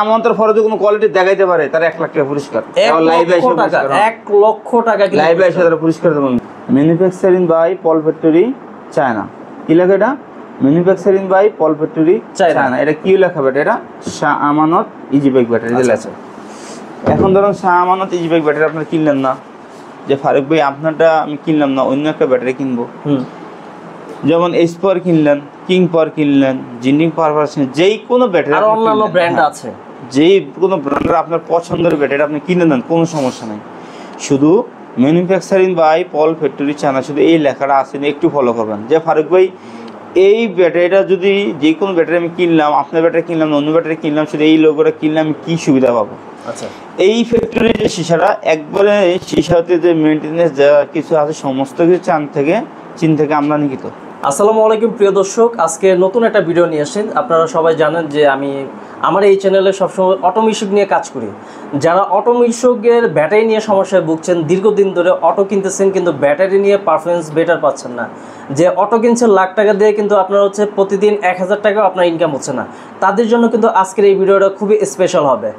আমানতের ফরজে কোনো কোয়ালিটি দেখাইতে পারে তার 1 লাখ টাকা পুরস্কার। 1 লক্ষ টাকা লাইভে এসে তারা পুরস্কার দেবেন। Manufacturing by Paul factory China. কি লেখা এটা? Manufacturing by Paul factory China. এটা কি লেখা বেটা? এটা Shah Amanat easy bike battery লেখা আছে। এখন ধরুন Shah Amanat easy bike battery আপনারা কিনলেন না, যে ফারুক ভাই আপনারটা আমি কিনলাম না, অন্য একটা ব্যাটারি কিনবো। যেমন এইচ পাওয়ার কিনলেন, কিং পাওয়ার কিনলেন, জিন্ডিং পাওয়ার পাচ্ছেন, যেই কোনো ব্যাটারি আর অন্যান্য ব্র্যান্ড আছে, যেই কোনো ব্র্যান্ডের আপনার পছন্দের ব্যাটারি আপনি কিনে নেন, কোনো সমস্যা নেই। শুধু manufacturing by Paul factory China, শুধু এই লেখাটা আছে, একটু ফলো করবেন। যে ফারুক ভাই এই ব্যাটারিটা যদি যে কোনো ব্যাটারি আমি কিনলাম, আপনার ব্যাটারি কিনলাম, অন্য ব্যাটারি কিনলাম, শুধু এই লোগোটা কিনলে আমি কী সুবিধা পাবো? আচ্ছা, এই ফ্যাক্টরির যে সিসাটা একবারে সিসাতে যে মেনটেনেন্স যা কিছু আছে সমস্ত কিছু চীন থেকে আমদানিকৃত। আসসালামু আলাইকুম প্রিয় দর্শক, আজকে নতুন একটা ভিডিও নিয়ে আসেন। আপনারা সবাই জানেন যে আমি আমার এই চ্যানেলে সবসময় অটোমিশক নিয়ে কাজ করি। যারা অটোমিশকের ব্যাটারি নিয়ে সমস্যায় ভুগছেন, দীর্ঘদিন ধরে অটো কিনতেছেন কিন্তু ব্যাটারি নিয়ে পারফরমেন্স বেটার পাচ্ছেন না, যে অটো কিনছেন লাখ টাকা দিয়ে কিন্তু আপনার হচ্ছে প্রতিদিন 1000 টাকাও আপনার ইনকাম হচ্ছে না, তাদের জন্য কিন্তু আজকের এই ভিডিওটা খুবই স্পেশাল হবে।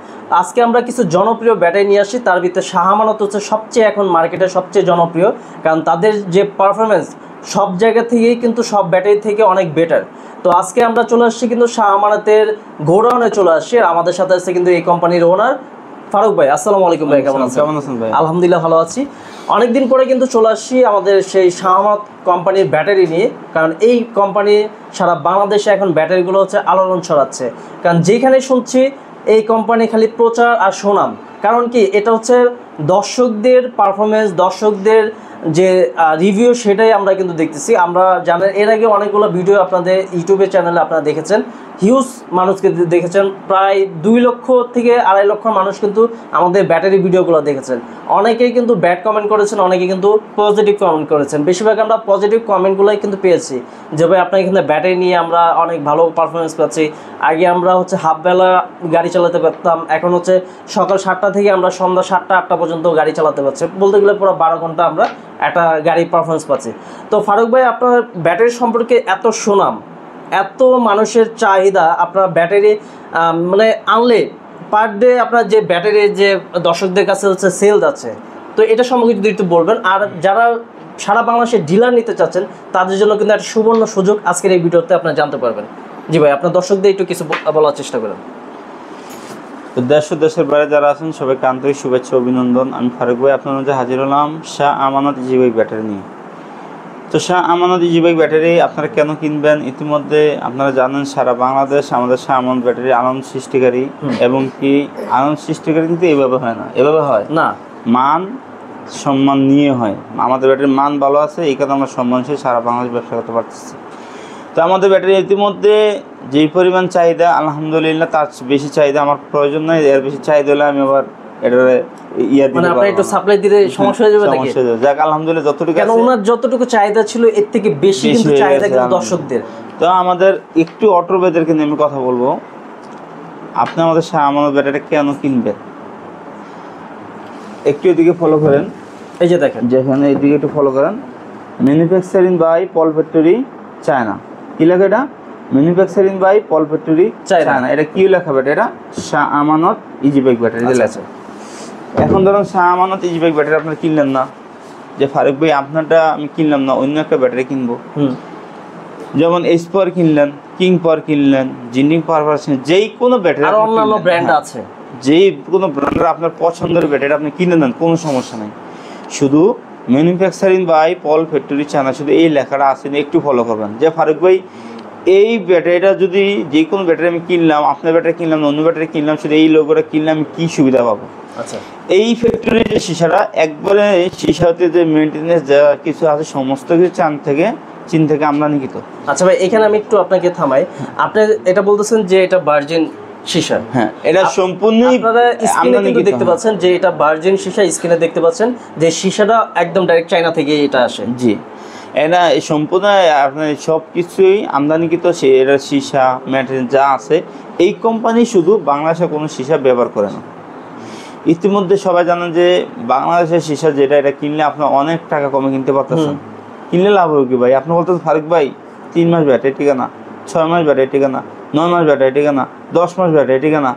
আজকে আমরা কিছু জনপ্রিয় ব্যাটারি নিয়ে আসি, তার ভিতরে শাহ আমানত হচ্ছে সবচেয়ে এখন মার্কেটে সবচেয়ে জনপ্রিয়, কারণ তাদের যে পারফরমেন্স সব জায়গা থেকেই কিন্তু সব ব্যাটারি থেকে অনেক বেটার। তো আজকে আমরা চলে আসছি কিন্তু শাহ আমানতের গোডাউনে চলে আসছি, আর আমাদের সাথে আছে কিন্তু এই কোম্পানির ওনার ফারুক ভাই। আসসালামু আলাইকুম ভাই, কেমন আছেন ভাই? আলহামদুলিল্লাহ ভালো আছি। অনেকদিন পরে কিন্তু চলে আসছি আমাদের সেই শাহ আমানত কোম্পানির ব্যাটারি নিয়ে, কারণ এই কোম্পানি সারা বাংলাদেশে এখন ব্যাটারিগুলো হচ্ছে আলোড়ন ছড়াচ্ছে। কারণ যেখানে শুনছি এই কোম্পানি খালি প্রচার আর সুনাম, কারণ কি এটা হচ্ছে দর্শকদের পারফরমেন্স, দর্শকদের যে রিভিউ সেটাই আমরা কিন্তু দেখতেছি। আমরা জানেন এর আগে অনেকগুলো ভিডিও আপনাদের ইউটিউবের চ্যানেলে আপনারা দেখেছেন, হিউজ মানুষকে দেখেছেন, প্রায় 2 লক্ষ থেকে 2.5 লক্ষ মানুষ কিন্তু আমাদের ব্যাটারি ভিডিওগুলো দেখেছেন। অনেকেই কিন্তু ব্যাড কমেন্ট করেছেন, অনেকে কিন্তু পজিটিভ কমেন্ট করেছেন। বেশিরভাগ আমরা পজিটিভ কমেন্টগুলোই কিন্তু পেয়েছি, যে ভাই আপনার এখানে ব্যাটারি নিয়ে আমরা অনেক ভালো পারফরমেন্স পাচ্ছি। আগে আমরা হচ্ছে হাফবেলা গাড়ি চালাতে পারতাম, এখন হচ্ছে সকাল 7টা থেকে আমরা সন্ধ্যা 7টা 8টা পর্যন্ত গাড়ি চালাতে পারছি, বলতে গেলে পুরো 12 ঘন্টা আমরা একটা গাড়ির পারফরমেন্স পাচ্ছি। তো ফারুক ভাই, আপনার ব্যাটারি সম্পর্কে এত সুনাম, এত মানুষের চাহিদা, আপনার ব্যাটারি মানে আনলে পার ডে আপনার যে ব্যাটারির যে দর্শকদের কাছে হচ্ছে সেল যাচ্ছে, তো এটা সম্পর্কে যদি একটু বলবেন। আর যারা সারা বাংলাদেশে ডিলার নিতে চাচ্ছেন তাদের জন্য কিন্তু একটা সুবর্ণ সুযোগ আজকের এই ভিডিওতে আপনারা জানতে পারবেন। জি ভাই, আপনার দর্শকদের একটু কিছু বলার চেষ্টা করেন। তো দেশের বাইরে যারা আছেন সবাইকে আন্তরিক শুভেচ্ছা অভিনন্দন। আমি ফারুক ভাই আপনার মধ্যে হাজির হলাম Shah Amanat easy bike battery নিয়ে। তো Shah Amanat easy bike battery আপনারা কেন কিনবেন? ইতিমধ্যে আপনারা জানেন সারা বাংলাদেশ আমাদের শাহ আমানত ব্যাটারি আনন্দ সৃষ্টিকারী, এবং কি আনন্দ সৃষ্টিকারী কিন্তু এভাবে হয় না, এভাবে হয় না, মান সম্মান নিয়ে হয়। আমাদের ব্যাটারির মান ভালো আছে, এই কারণে আমরা সম্মানশীল সারা বাংলাদেশ ব্যবসা করতে পারতেছি। তো আমাদের ব্যাটারি ইতিমধ্যে যেই পরিমাণ চাহিদা, আলহামদুলিল্লাহ তার বেশি চাহিদা আমার প্রয়োজন নয়। এর বেশি চাহিদা হলে আমি আবার এটার মানে আপনি একটু সাপ্লাই দিতে সমস্যা হয়ে যাবে নাকি? সমস্যা হয়ে যাবে। যাক আলহামদুলিল্লাহ যতটুকু কেন ওনার যতটুকু চাহিদা ছিল এর থেকে বেশি কিন্তু চাহিদা কিন্তু দর্শকদের। তো আমাদের একটু অটো ব্যাটারিকে নিয়ে আমি কথা বলবো। আপনি আমাদের শাহ আমানত ব্যাটারি কেন কিনবেন একটু এদিকে ফলো করেন। এই যে দেখেন, যেখানে এদিকে একটু ফলো করেন, manufacturing by Paul factory China. কি লেখা এটা? Manufacturing by Paul factory China. এটা কি লেখা বেটা? এটা Shah Amanat easy bike battery লেখা আছে। এখন ধরুন Shah Amanat easy bike battery আপনারা কিনলেন না, যে ফারুক ভাই আপনারটা আমি কিনলাম না, অন্য একটা ব্যাটারি কিনবো। যেমন এইচ পাওয়ার কিনলেন, কিং পাওয়ার কিনলেন, জিন্ডিং পাওয়ার পাচ্ছেন, যেই কোনো ব্যাটারি আর অন্যান্য ব্র্যান্ড আছে, যেই কোনো ব্র্যান্ডের আপনার পছন্দের ব্যাটারি আপনি কিনে নেন, কোনো সমস্যা নেই। শুধু manufacturing by Paul factory China, শুধু এই লেখাটা আছে, একটু ফলো করবেন। যে ফারুক ভাই এই ব্যাটারিটা যদি যে কোনো ব্যাটারি আমি কিনলাম, আপনার ব্যাটারি কিনলাম, অন্য ব্যাটারি কিনলাম, শুধু এই লোগোটা কিনলে আমি কী সুবিধা পাবো? আচ্ছা, এই ফ্যাক্টরির যে সিসাটা একবারে সিসাতে যে মেনটেনেন্স যা কিছু আছে সমস্ত কিছু চীন থেকে আমদানিকৃত। আচ্ছা ভাই, এখানে আমি একটু আপনাকে থামাই। আপনি এটা বলতেছেন যে এটা ভার্জিন সীসা। হ্যাঁ, এটা সম্পূর্ণই আপনারা স্ক্রিনে কিন্তু দেখতে পাচ্ছেন যে এটা ভার্জিন সীসা। স্ক্রিনে দেখতে পাচ্ছেন যে সীসাটা একদম ডাইরেক্ট চায়না থেকে এটা আসে। জি, এটা সম্পূর্ণ আপনার সব কিছুই আমদানিকৃত। এটা সীসা ম্যাটেরিয়াল যা আছে, এই কোম্পানি শুধু বাংলাদেশে কোনো সীসা ব্যবহার করে না। ইতিমধ্যে সবাই জানেন যে বাংলাদেশের সীসা যেটা, এটা কিনলে আপনার অনেক টাকা কমে কিনতে পারতেছেন। কিনলে লাভ হবে কি ভাই? আপনি বলতেছেন ফারুক ভাই 3 মাস ব্যাটারি ঠিকানা, 6 মাস ব্যাটারি ঠিকানা, 9 মাস ব্যাটারি ঠিকানা, 10 মাস ব্যাটারি ঠিকানা,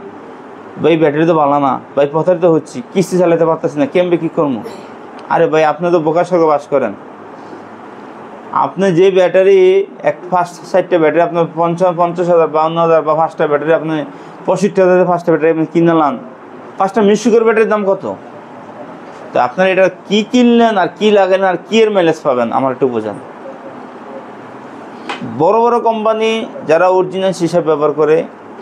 ভাই ব্যাটারি তো ভালো না, ভাই প্রতারিত হচ্ছি, কিস্তি চালাতে পারতেছি না, কেমবে কী করবো? আরে ভাই আপনি তো বোকার সঙ্গে বাস করেন। আপনি যে ব্যাটারি এক 5-4টা ব্যাটারি আপনার 50,000 52,000 বা 5টা ব্যাটারি আপনি 65,000 5টা ব্যাটারি আপনি কিনলাম, 5টা মিশুকের ব্যাটারির দাম কত? তো আপনার এটা কি কিনলেন আর কি লাগালেন আর কি এর মাইলেজ পাবেন আমার একটু বোঝান। বড় বড় কোম্পানি যারা অরিজিনাল সীসা ব্যবহার করে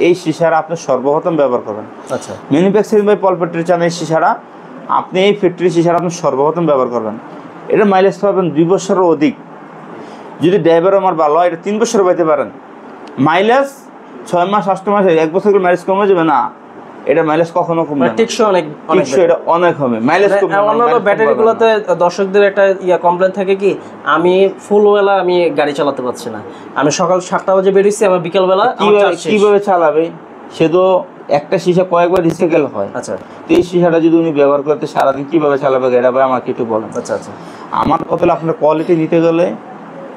এই সীসারা আপনি সর্বপ্রথম ব্যবহার করবেন। আচ্ছা, ম্যানুফ্যাকচারিং বাই পল ফ্যাক্টরি চান এই সীসারা, আপনি এই ফ্যাক্টরি সীসারা আপনি সর্বপ্রথম ব্যবহার করবেন। এটা মাইলেজ পাবেন 2 বছরের অধিক। যদি ড্রাইভার আমার ভালো হয় এটা 3 বছর পাইতে পারেন। মাইলেজ 6 মাস 8 মাস 1 বছর মাইলেজ কমে যাবে না, এটা মাইলেজ কখনো কমবে না, টিকসই অনেক এটা অনেক হবে মাইলেজ কমবে। অন্যান্য ব্যাটারিগুলোতে দর্শকদের একটা কমপ্লেন থাকে কি, আমি ফুল বেলা আমি গাড়ি চালাতে পারছি না, আমি সকাল 7টা বাজে বেরিয়েছি, আমার বিকেল বেলা কিভাবে চালাবে? সে তো একটা সীসা কয়েকবার রিসাইকেল হয়। আচ্ছা, তো এই সীসাটা যদি উনি ব্যবহার করতে সারাদিন কিভাবে চালাবে এটা ভাই আমাকে একটু বলেন। আচ্ছা আচ্ছা, আমার কথা হলো আপনার কোয়ালিটি নিতে গেলে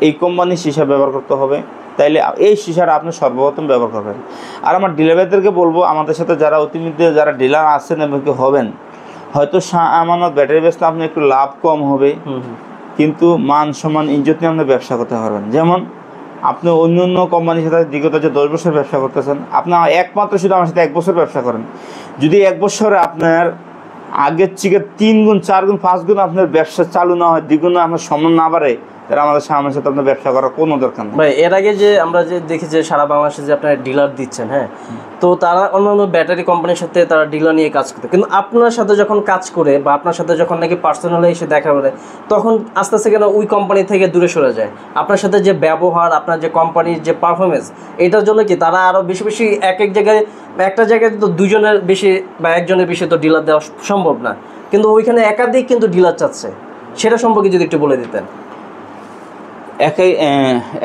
এই কোম্পানির সীসা ব্যবহার করতে হবে, তাইলে এই সীসাটা আপনি সর্বপ্রথম ব্যবহার করবেন। আর আমার ডিলারদেরকে বলবো, আমাদের সাথে যারা অতিমধ্যে যারা ডিলার আছেন এবং কি হবেন, হয়তো শাহ আমানত ব্যাটারি বেচলে আপনি একটু লাভ কম হবে, কিন্তু মান সম্মান ইজ্জত নিয়ে আপনি ব্যবসা করতে পারবেন। যেমন আপনি অন্য অন্য কোম্পানির সাথে বিগত যে 10 বছর ব্যবসা করতেছেন, আপনার একমাত্র শুধু আমার সাথে 1 বছর ব্যবসা করেন, যদি 1 বছরে আপনার আগের থেকে 3 গুণ 4 গুণ 5 গুণ আপনার ব্যবসা চালু না হয়, দ্বিগুণ আপনার সম্মান না বাড়ে, তারা আমাদের সামনের সাথে আপনার ব্যবসা করার কোনো দরকার নেই। ভাই এর আগে যে আমরা যে দেখি যে সারা বাংলাদেশে যে আপনারা ডিলার দিচ্ছেন, হ্যাঁ, তো তারা অন্যান্য ব্যাটারি কোম্পানির সাথে তারা ডিলার নিয়ে কাজ করতে, কিন্তু আপনার সাথে যখন কাজ করে বা আপনার সাথে যখন নাকি পার্সোনালি এসে দেখা করে, তখন আস্তে আস্তে কেন ওই কোম্পানি থেকে দূরে সরে যায়। আপনার সাথে যে ব্যবহার, আপনার যে কোম্পানির যে পারফরমেন্স, এটার জন্য কি তারা আরও বেশি বেশি এক জায়গায়, একটা জায়গায় তো 2জনের বেশি বা 1জনের বেশি তো ডিলার দেওয়া সম্ভব না, কিন্তু ওইখানে একাধিক কিন্তু ডিলার চাচ্ছে, সেটা সম্পর্কে যদি একটু বলে দিতেন।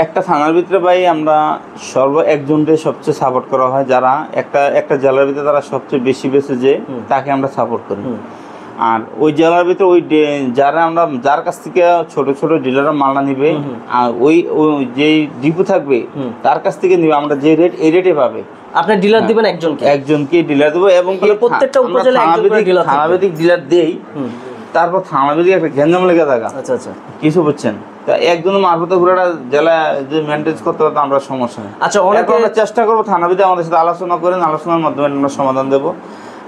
একটা থানার ভিতরে ভাই আমরা একজনকে সবচেয়ে সাপোর্ট করা হয়, যারা একটা জেলার ভিতরে তারা সবচেয়ে বেশি বেশি যে তাকে আমরা সাপোর্ট করি। আর ওই জেলার ভিতরে যার কাছ থেকে ছোট ছোট ডিলাররা মালটা নিবে, আর ওই যেই ডিপো থাকবে তার কাছ থেকে নিবে, আমরা যে রেট এই রেটে পাবে। আপনি ডিলার দিবেন একজনকে ডিলার দেবো, এবং প্রত্যেকটা উপজেলায় থানাভিত্তিক ডিলার দেই, তারপর থানাভিত্তিক একটা ঘেঞ্জাম লেগে থাকা। আচ্ছা আচ্ছা, কিছু বুঝছেন? তা একজনের মারফতে পুরোটা জেলা যে মেনটেন করতে পারতো আমরা সমস্যা নেই। আচ্ছা, অনেকে আমরা চেষ্টা করবো থানাভিত্তিক আমাদের সাথে আলোচনা করেন, আলোচনার মাধ্যমে আমরা সমাধান দেবো।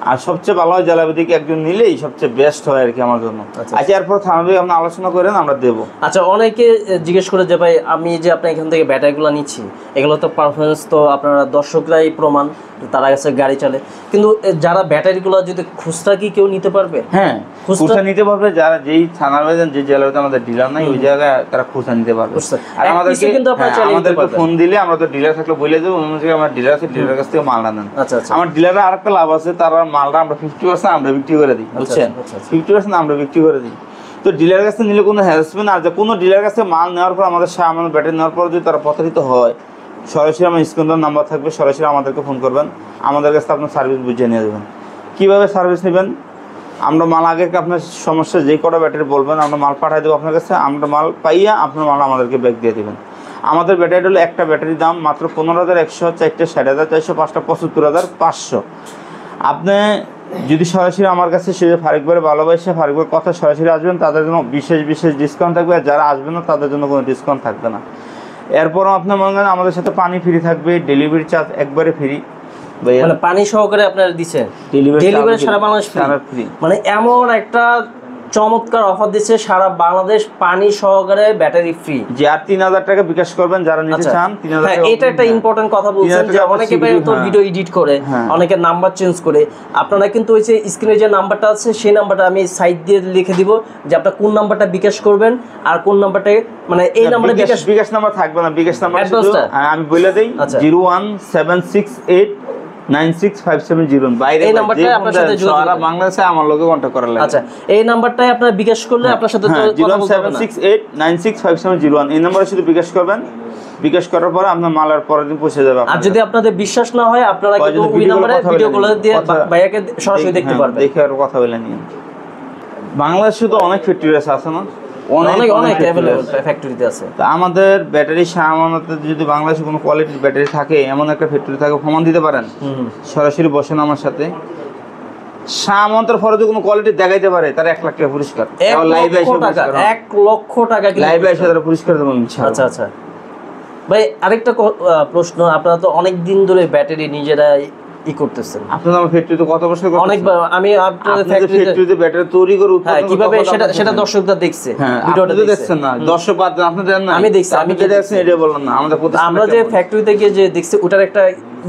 আর সবচেয়ে ভালো হয় জেলাভিত্তিক একজন নিলেই সবচেয়ে বেস্ট হয় আর কি আমার জন্য। আচ্ছা, এরপর থানাভিত্তিক আপনি আলোচনা করেন, আমরা দেবো। আচ্ছা, অনেকে জিজ্ঞেস করে যে ভাই আমি যে আপনার এখান থেকে ব্যাটারিগুলো নিচ্ছি, এগুলো তো পারফরমেন্স তো আপনারা দর্শকরাই প্রমাণ, তারা কাছে গাড়ি চলে, কিন্তু যারা ব্যাটারিগুলো যদি খুচরা কি কেউ নিতে পারবে? হ্যাঁ, খুচরা নিতে পারবে, যারা যেই থানার যে জেলাতে আমাদের ডিলার নাই ওই জায়গায় তারা খুচরা নিতে পারবে। আর আমাদেরকে ফোন দিলে আমরা তো ডিলার থাকলে বলে দেবো, আমার ডিলার আছে, ডিলারের কাছ থেকে মালটা নেন। আচ্ছা আচ্ছা, আমার ডিলারের আরেকটা লাভ আছে, তারা মালটা আমরা 50% আমরা বিক্রি করে দিই, বুঝছেন? 50% আমরা বিক্রি করে দিই। তো ডিলারের কাছে নিলে কোনো হ্যারাসমেন্ট, আর কোনো ডিলারের কাছে মাল নেওয়ার পর আমাদের আমাদের ব্যাটারি নেওয়ার পর যদি তারা প্রতারিত হয়, সরাসরি আমার স্ক্রিনের নাম্বার থাকবে, সরাসরি আমাদেরকে ফোন করবেন, আমাদের কাছে আপনার সার্ভিস বুঝিয়ে নিয়ে দেবেন। কীভাবে সার্ভিস নেবেন? আমরা মাল আগে আপনার সমস্যা যে কটা ব্যাটারি বলবেন, আমরা মাল পাঠিয়ে দেবো আপনার কাছে, আমরা মাল পাইয়া আপনার মাল আমাদেরকে ব্যাক দিয়ে দেবেন। আমাদের ব্যাটারি হলো একটা ব্যাটারির দাম মাত্র 15,100, 4টে 60,400, 5টা 75,500। আপনি যদি সরাসরি আমার কাছে সে ফারুকভাইয়ের ভালোবাসে ফারুকভাইয়ের কথা সরাসরি আসবেন, তাদের জন্য বিশেষ ডিসকাউন্ট থাকবে, আর যারা আসবেন না তাদের জন্য কোনো ডিসকাউন্ট থাকবে না। এরপরও আপনার মনে করেন আমাদের সাথে পানি ফ্রি থাকবে, ডেলিভারি চার্জ একবারে ফ্রি। মানে পানি সহকারে আপনারা দিচ্ছেন ডেলিভারি সারা বাংলাদেশ ফ্রি, মানে এমন একটা চমৎকার অফার দিচ্ছে, সারা বাংলাদেশ পানি সহকারে ব্যাটারি ফ্রি। যে আর 3,000 টাকা বিকাশ করবেন যারা নিতে চান, 3,000 টাকা। এটা একটা ইম্পর্টেন্ট কথা বলছেন যে অনেকে তো ভিডিও এডিট করে, অনেকে নাম্বার চেঞ্জ করে, আপনারা কিন্তু ওই যে স্ক্রিনে যে নাম্বারটা আছে সেই নাম্বারটা আমি সাইড দিয়ে লিখে দিব যে আপনারা কোন নাম্বারটা বিকাশ করবেন আর কোন নাম্বারটা, মানে এই নাম্বারে বিকাশ নাম্বার থাকবে না, বিকাশ নাম্বার আমি বলে দেই 01769896570 বাইরে এই নাম্বারটা আপনার সাথে সারা বাংলাদেশে আমার লোকে কন্টাক্ট করা লাগে। আচ্ছা, এই নাম্বারটাই আপনারা বিকাশ করলে আপনার সাথে তো 01768965701 এই নম্বরে শুধু বিকাশ করবেন, বিকাশ করার পরে আপনার মালের পরের দিন পৌঁছে যাবে। আর যদি আপনাদের বিশ্বাস না হয় আপনারা কিন্তু ওই নম্বরে ভিডিও কল দিয়ে ভাইয়াকে সরাসরি দেখতে পারবেন, দেখে আর কথা বলে নিন। বাংলাদেশে তো অনেক ফ্যাক্টরি আছে না, অনেক অনেক factory অ্যাভেলেবল আছে। ফ্যাক্টরিতে আছে। তা আমাদের ব্যাটারি শাহ আমানতের যদি বাংলাদেশে কোনো কোয়ালিটির ব্যাটারি থাকে, এমন একটা ফ্যাক্টরি থাকে, প্রমাণ দিতে পারেন, সরাসরি বসেন আমার সাথে। শাহ আমানতের ফরজে কোনো কোয়ালিটি দেখাইতে পারে, তার 1 লাখ টাকা পুরস্কার। 1 লাইভে লক্ষ এসে টাকা, পুরস্কার, 1 লক্ষ টাকা কিন্তু লাইভে এসে তারা পুরস্কার দেবো ইনশাআল্লাহ। আচ্ছা আচ্ছা ভাই, আরেকটা প্রশ্ন, আপনারা তো অনেক দিন ধরে ব্যাটারি নিজেরা করতেছেন, আপনাদের আমার ফ্যাক্টরিতে কত বছর করতেছেন? অনেকবার আমি আপনাদের ফ্যাক্টরিতে ব্যাটারি তৈরি করে হ্যাঁ, উৎপাদন কিভাবে করার সেটা কথা সেটা বলছেন। দর্শকরা দেখছে, হ্যাঁ, ভিডিওটা আপনি তো দেখছে। দেখছেন না, দর্শক বাদ দেন, আপনি দেন না। আমি দেখছি, আমি যেটা দেখছেন এটা বললাম না, আমাদের প্রতিষ্ঠান আমরা যে ফ্যাক্টরি থেকে যে দেখছি ওটার একটা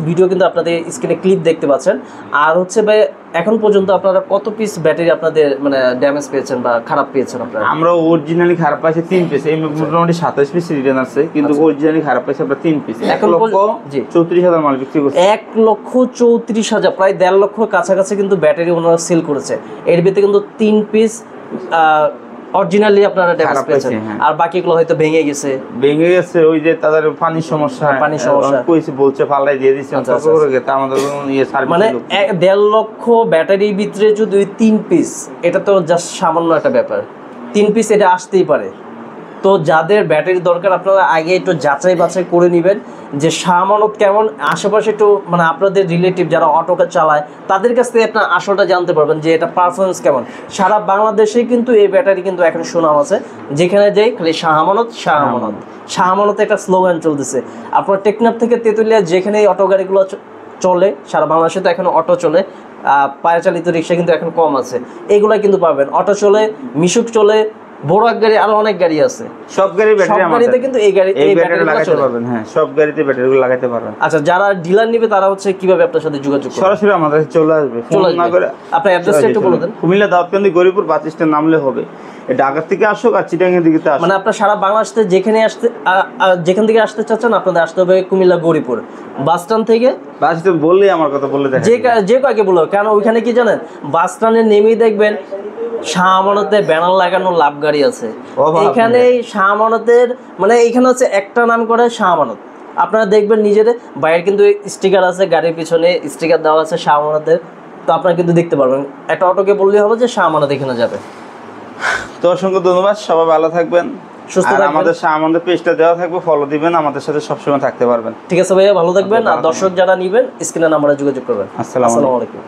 ভিডিও কিন্তু আপনাদের স্ক্রিনে ক্লিপ দেখতে পাচ্ছেন। আর হচ্ছে ভাই, এখন পর্যন্ত আপনারা কত পিস ব্যাটারি আপনাদের মানে ড্যামেজ পেয়েছেন বা খারাপ পেয়েছেন আপনারা? আমরা অরিজিনালি খারাপ পাইছি 3 পিস, এই মোটামুটি 27 পিস রিটার্ন আছে, কিন্তু অরিজিনালি খারাপ পাইছি আমরা 3 পিস। এখন 1,34,000 মাল বিক্রি করছি। 1,34,000, প্রায় 1.5 লক্ষ কাছাকাছি কিন্তু ব্যাটারি ওনারা সেল করেছে। এর ভিতরে কিন্তু 3 পিস অরিজিনালি আপনারা ড্যামেজ খারাপ পেয়েছেন, পেয়েছে, হ্যাঁ। আর বাকিগুলো হয়তো ভেঙে গেছে। ভেঙে গেছে, ওই যে তাদের পানির সমস্যা, পানির সমস্যা। কইছে বলছে পাল্লাই দিয়ে দিছে, আচ্ছা, কত করে গেছে আমাদের ইয়ে সার্ভিস। মানে 1.5 লক্ষ ব্যাটারির ভিতরে যদি 3 পিস, এটা তো জাস্ট সামান্য একটা ব্যাপার। 3 পিস এটা আসতেই পারে। তো যাদের ব্যাটারি দরকার আপনারা আগে একটু যাচাই বাছাই করে নেবেন যে শাহ আমানত কেমন, আশেপাশে একটু মানে আপনাদের রিলেটিভ যারা অটোকে চালায় তাদের কাছ থেকে আপনার আসলটা জানতে পারবেন যে এটা পারফরমেন্স কেমন। সারা বাংলাদেশে কিন্তু এই ব্যাটারি কিন্তু এখন সুনাম আছে, যেখানে যাই খালি শাহ আমানত শাহ আমানত। শাহ আমানত একটা স্লোগান চলতেছে। আপনার টেকনাফ থেকে তেঁতুলিয়া যেখানে এই অটো গাড়িগুলো চলে, সারা বাংলাদেশে তো এখন অটো চলে, পায়ে চালিত রিক্সা কিন্তু এখন কম আছে, এগুলা কিন্তু পাবেন। অটো চলে, মিশুক চলে, বড় এক গাড়ি, আরো অনেক গাড়ি আছে, সব গাড়ি ব্যাটারি সব গাড়িতে কিন্তু এই ব্যাটারি লাগাতে চলে। পারবেন। হ্যাঁ, সব গাড়িতে ব্যাটারিগুলো লাগাতে পারবেন। আচ্ছা, যারা ডিলার নিবে তারা হচ্ছে কিভাবে আপনার সাথে যোগাযোগ করবে? সরাসরি আমাদের কাছে চলে আসবে, ফোন না করে। আপনার অ্যাড্রেসটা একটু বলে দেন। কুমিল্লা দাউদকান্দি গরিপুর বাস স্ট্যান্ড নামলে হবে। ঢাকা থেকে আসুক আর চিটাগাং দিকে আসুক, মানে আপনার সারা বাংলাদেশে যেখান থেকে আসতে চাচ্ছেন আপনাদের আসতে হবে কুমিল্লা গৌরীপুর বাস স্ট্যান্ড থেকে। বাস স্ট্যান্ড বললেই আমার কথা বললে দেখা যে কাকে বলবো, কারণ ওইখানে কি জানেন, বাস স্ট্যান্ডে নেমেই দেখবেন শাহ আমানতের ব্যানার লাগানো লাভ গাড়ি আছে। এখানে শাহ আমানতের মানে এখানে হচ্ছে একটা নাম করে শাহ আমানত। আপনারা দেখবেন নিজেদের বাইরের কিন্তু স্টিকার আছে, গাড়ির পিছনে স্টিকার দেওয়া আছে শাহ আমানতের। তো আপনারা কিন্তু দেখতে পারবেন, একটা অটোকে বললেই হবে যে শাহ আমানত এখানে যাবে। তো অসংখ্য ধন্যবাদ, সবাই ভালো থাকবেন, সুস্থ আর থাকবেন। আমাদের আমাদের পেজটা দেওয়া থাকবে, ফলো দিবেন, আমাদের সাথে সবসময় থাকতে পারবেন। ঠিক আছে ভাইয়া, ভালো থাকবেন। আর দর্শক যারা নিবেন স্ক্রিনের নাম্বারে যোগাযোগ করবেন। আসসালামু আসসালামু আলাইকুম।